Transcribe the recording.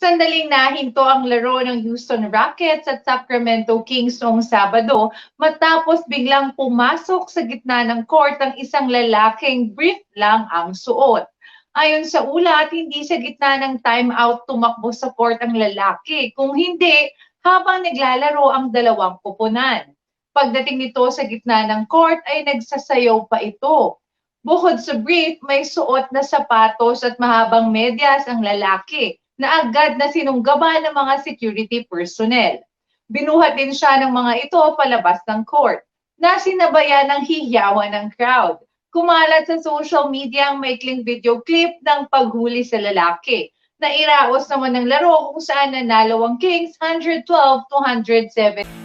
Sandaling nahinto ang laro ng Houston Rockets at Sacramento Kings noong Sabado matapos biglang pumasok sa gitna ng court ang isang lalaking brief lang ang suot. Ayon sa ulat, hindi sa gitna ng timeout tumakbo sa court ang lalaki, kung hindi habang naglalaro ang dalawang koponan. Pagdating nito sa gitna ng court ay nagsasayaw pa ito. Bukod sa brief, may suot na sapatos at mahabang medyas ang lalaki na agad na sinunggaban ng mga security personnel. Binuhat din siya ng mga ito palabas ng court na sinabayan ng hiyawan ng crowd. Kumalat sa social media ang maikling video clip ng paghuli sa lalaki. Nairaos naman ng laro kung saan nanalo ang Kings 112-107.